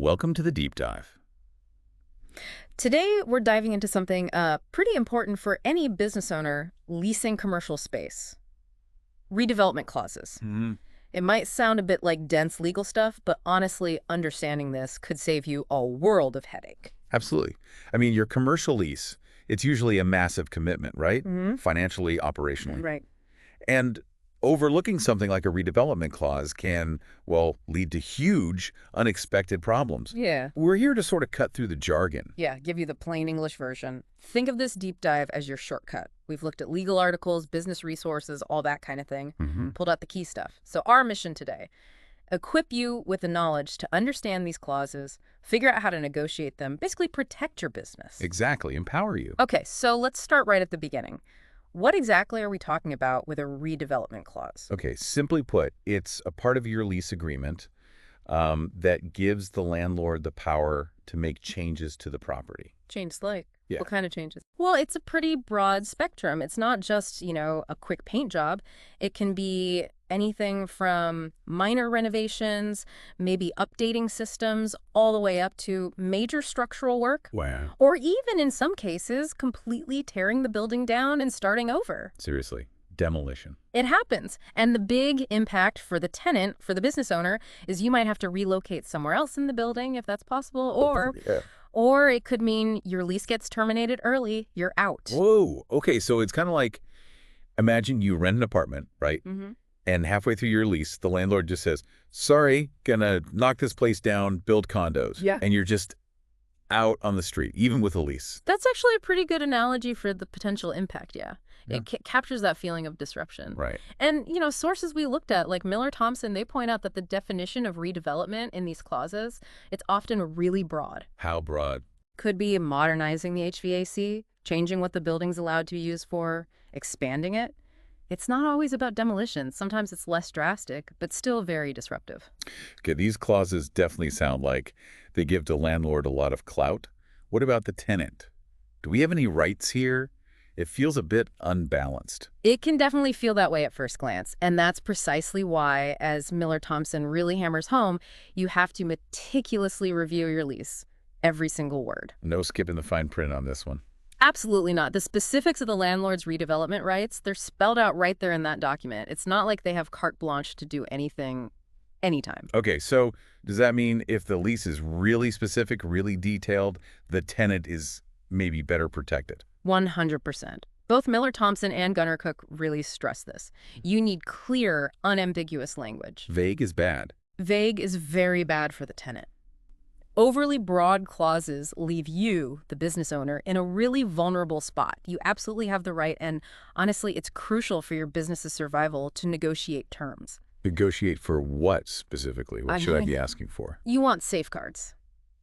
Welcome to the deep dive. Today, we're diving into something pretty important for any business owner leasing commercial space. Redevelopment clauses. It might sound a bit like dense legal stuff, but honestly, understanding this could save you a world of headache. Absolutely. I mean, your commercial lease, it's usually a massive commitment, right? Financially, operationally. Right. And overlooking something like a redevelopment clause can, well, lead to huge, unexpected problems. Yeah. We're here to sort of cut through the jargon. Yeah, give you the plain English version. Think of this deep dive as your shortcut. We've looked at legal articles, business resources, all that kind of thing. Pulled out the key stuff. So our mission today, equip you with the knowledge to understand these clauses, figure out how to negotiate them, basically protect your business. Exactly. Empower you. Okay, so let's start right at the beginning. What exactly are we talking about with a redevelopment clause? Okay, simply put, it's a part of your lease agreement that gives the landlord the power to make changes to the property. Changes like? Yeah. What kind of changes? Well, it's a pretty broad spectrum. It's not just, a quick paint job. It can be anything from minor renovations, maybe updating systems, all the way up to major structural work. Wow. Or even in some cases, completely tearing the building down and starting over. Seriously. Demolition. It happens. And the big impact for the tenant, for the business owner, is you might have to relocate somewhere else in the building if that's possible, or it could mean your lease gets terminated early, you're out. Whoa. Okay, so it's kind of like, imagine you rent an apartment, right? And halfway through your lease, the landlord just says, sorry, gonna knock this place down, build condos. Yeah. And you're just out on the street, even with a lease. That's actually a pretty good analogy for the potential impact, yeah. It captures that feeling of disruption. Right. And, sources we looked at, like Miller Thompson, they point out that the definition of redevelopment in these clauses, it's often really broad. How broad? Could be modernizing the HVAC, changing what the building's allowed to be used for, expanding it. It's not always about demolition. Sometimes it's less drastic, but still very disruptive. Okay, these clauses definitely sound like they give the landlord a lot of clout. What about the tenant? Do we have any rights here? It feels a bit unbalanced. It can definitely feel that way at first glance, and that's precisely why, as Miller Thompson really hammers home, you have to meticulously review your lease, every single word. No skipping the fine print on this one. Absolutely not. The specifics of the landlord's redevelopment rights, they're spelled out right there in that document. It's not like they have carte blanche to do anything anytime. Okay, so does that mean if the lease is really specific, really detailed, the tenant is maybe better protected? 100%. Both Miller Thompson and Gunnar Cook really stress this. You need clear, unambiguous language. Vague is bad. Vague is very bad for the tenant. Overly broad clauses leave you, the business owner, in a really vulnerable spot. You absolutely have the right, and honestly, it's crucial for your business's survival to negotiate terms. Negotiate for what specifically? What should I be asking for? You want safeguards.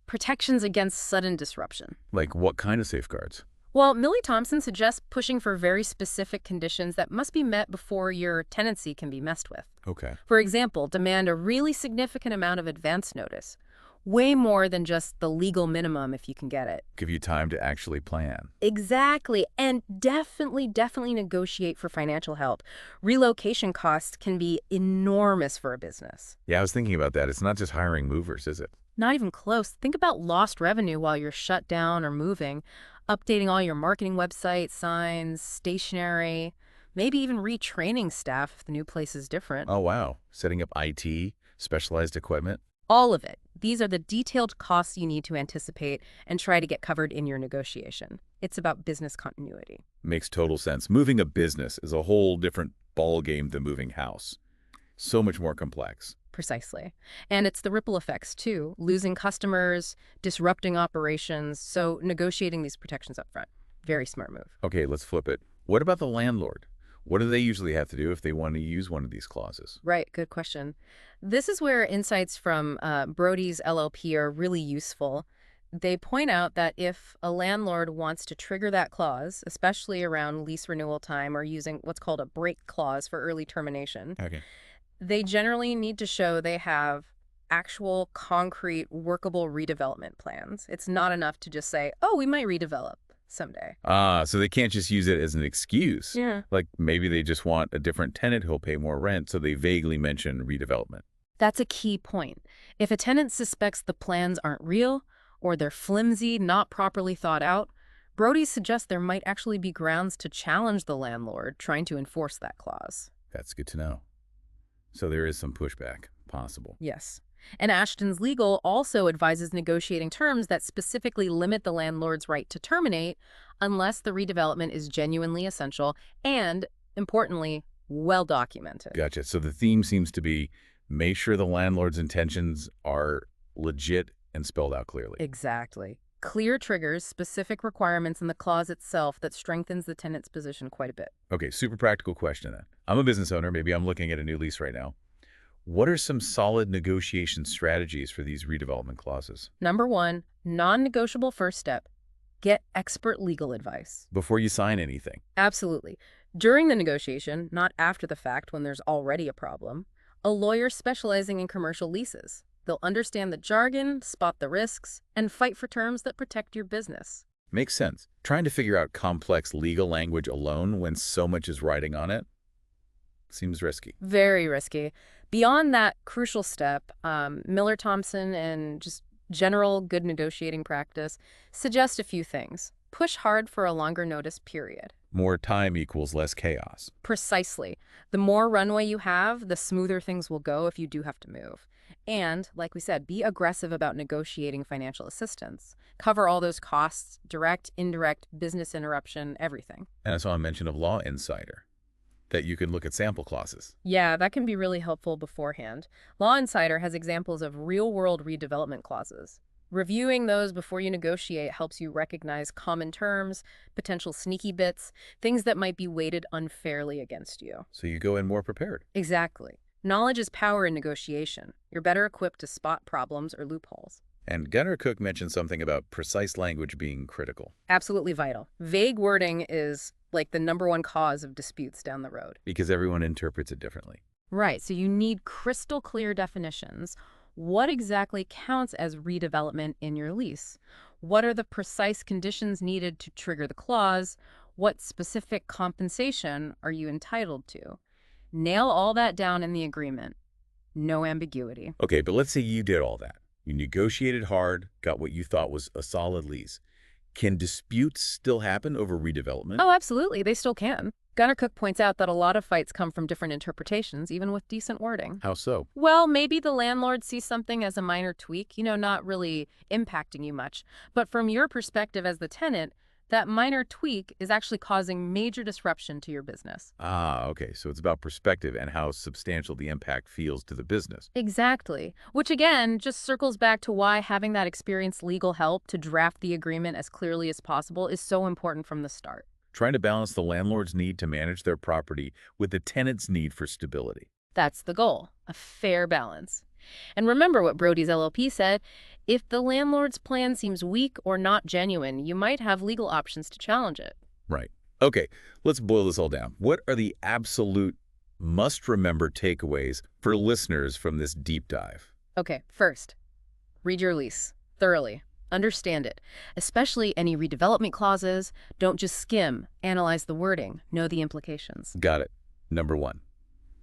Protections against sudden disruption. Like what kind of safeguards? Well, Millie Thompson suggests pushing for very specific conditions that must be met before your tenancy can be messed with. Okay. For example, demand a really significant amount of advance notice. Way more than just the legal minimum if you can get it. Give you time to actually plan. Exactly. And definitely negotiate for financial help. Relocation costs can be enormous for a business. Yeah, I was thinking about that. It's not just hiring movers, is it? Not even close. Think about lost revenue while you're shut down or moving. Updating all your marketing websites, signs, stationery, maybe even retraining staff if the new place is different. Oh, wow. Setting up IT, specialized equipment. All of it. These are the detailed costs you need to anticipate and try to get covered in your negotiation. It's about business continuity. Makes total sense. Moving a business is a whole different ballgame than moving house. So much more complex. Precisely. And it's the ripple effects, too. Losing customers, disrupting operations, so negotiating these protections up front. Very smart move. Okay, let's flip it. What about the landlord? What do they usually have to do if they want to use one of these clauses? Right, good question. This is where insights from Brody's LLP are really useful. They point out that if a landlord wants to trigger that clause, especially around lease renewal time or using what's called a break clause for early termination, Okay. they generally need to show they have actual, concrete, workable redevelopment plans. It's not enough to just say, oh, we might redevelop someday. So they can't just use it as an excuse. Yeah. Like maybe they just want a different tenant who'll pay more rent, so they vaguely mention redevelopment. That's a key point. If a tenant suspects the plans aren't real, or they're flimsy, not properly thought out, Brody suggests there might actually be grounds to challenge the landlord trying to enforce that clause. That's good to know. So there is some pushback possible. Yes. And Ashton's Legal also advises negotiating terms that specifically limit the landlord's right to terminate unless the redevelopment is genuinely essential and, importantly, well documented. Gotcha. So the theme seems to be make sure the landlord's intentions are legit and spelled out clearly. Exactly. Clear triggers specific requirements in the clause itself that strengthens the tenant's position quite a bit. Okay, super practical question then. I'm a business owner. Maybe I'm looking at a new lease right now. What are some solid negotiation strategies for these redevelopment clauses? Number one, non-negotiable first step. Get expert legal advice. Before you sign anything. Absolutely. During the negotiation, not after the fact when there's already a problem, a lawyer specializing in commercial leases. They'll understand the jargon, spot the risks, and fight for terms that protect your business. Makes sense. Trying to figure out complex legal language alone when so much is riding on it seems risky. Very risky. Beyond that crucial step, Miller Thompson and just general good negotiating practice suggest a few things. Push hard for a longer notice period. More time equals less chaos. Precisely. The more runway you have, the smoother things will go if you do have to move. And, like we said, be aggressive about negotiating financial assistance. Cover all those costs, direct, indirect, business interruption, everything. And I saw a mention of Law Insider, that you can look at sample clauses. Yeah, that can be really helpful beforehand. Law Insider has examples of real-world redevelopment clauses. Reviewing those before you negotiate helps you recognize common terms, potential sneaky bits, things that might be weighted unfairly against you. So you go in more prepared. Exactly. Knowledge is power in negotiation. You're better equipped to spot problems or loopholes. And Gunnar Cook mentioned something about precise language being critical. Absolutely vital. Vague wording is like the #1 cause of disputes down the road. Because everyone interprets it differently. Right, so you need crystal clear definitions. What exactly counts as redevelopment in your lease? What are the precise conditions needed to trigger the clause? What specific compensation are you entitled to? Nail all that down in the agreement. No ambiguity. Okay, but let's say you did all that. You negotiated hard, got what you thought was a solid lease. Can disputes still happen over redevelopment? Oh, absolutely. They still can. Gunnar Cook points out that a lot of fights come from different interpretations, even with decent wording. How so? Well, maybe the landlord sees something as a minor tweak, not really impacting you much. But from your perspective as the tenant, that minor tweak is actually causing major disruption to your business. Ah, okay. So it's about perspective and how substantial the impact feels to the business. Exactly. Which again, just circles back to why having that experienced legal help to draft the agreement as clearly as possible is so important from the start. Trying to balance the landlord's need to manage their property with the tenant's need for stability. That's the goal, a fair balance. And remember what Brody's LLP said, if the landlord's plan seems weak or not genuine, you might have legal options to challenge it. Right. Okay, let's boil this all down. What are the absolute must-remember takeaways for listeners from this deep dive? Okay, first, read your lease thoroughly. Understand it, especially any redevelopment clauses. Don't just skim, analyze the wording, know the implications. Got it. Number 1,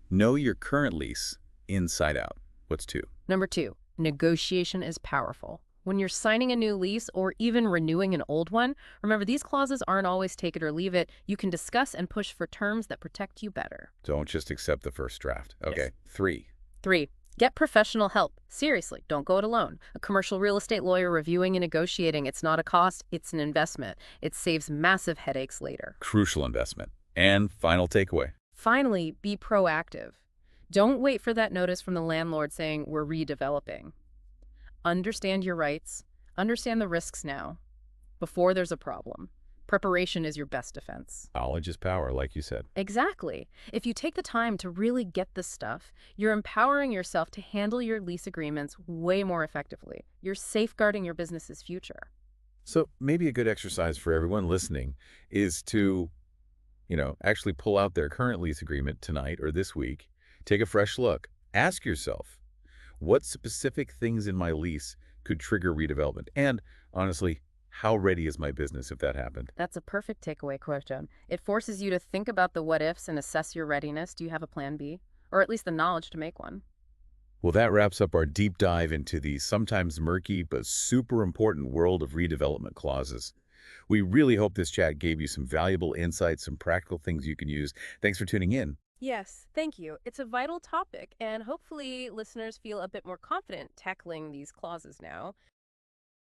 know your current lease inside out. What's 2? Number 2, negotiation is powerful. When you're signing a new lease or even renewing an old one, remember these clauses aren't always take it or leave it. You can discuss and push for terms that protect you better. Don't just accept the first draft. Okay. Yes. 3. 3, get professional help. Seriously, don't go it alone. A commercial real estate lawyer reviewing and negotiating, it's not a cost, it's an investment. It saves massive headaches later. Crucial investment. And final takeaway. Finally, be proactive. Don't wait for that notice from the landlord saying we're redeveloping. Understand your rights. Understand the risks now, before there's a problem. Preparation is your best defense. Knowledge is power, like you said. Exactly. If you take the time to really get this stuff, you're empowering yourself to handle your lease agreements way more effectively. You're safeguarding your business's future. So maybe a good exercise for everyone listening is to, actually pull out their current lease agreement tonight or this week, take a fresh look. Ask yourself, what specific things in my lease could trigger redevelopment? And honestly, how ready is my business if that happened? That's a perfect takeaway question. It forces you to think about the what-ifs and assess your readiness. Do you have a plan B? Or at least the knowledge to make one? Well, that wraps up our deep dive into the sometimes murky but super important world of redevelopment clauses. We really hope this chat gave you some valuable insights, some practical things you can use. Thanks for tuning in. Yes, thank you. It's a vital topic, and hopefully listeners feel a bit more confident tackling these clauses now.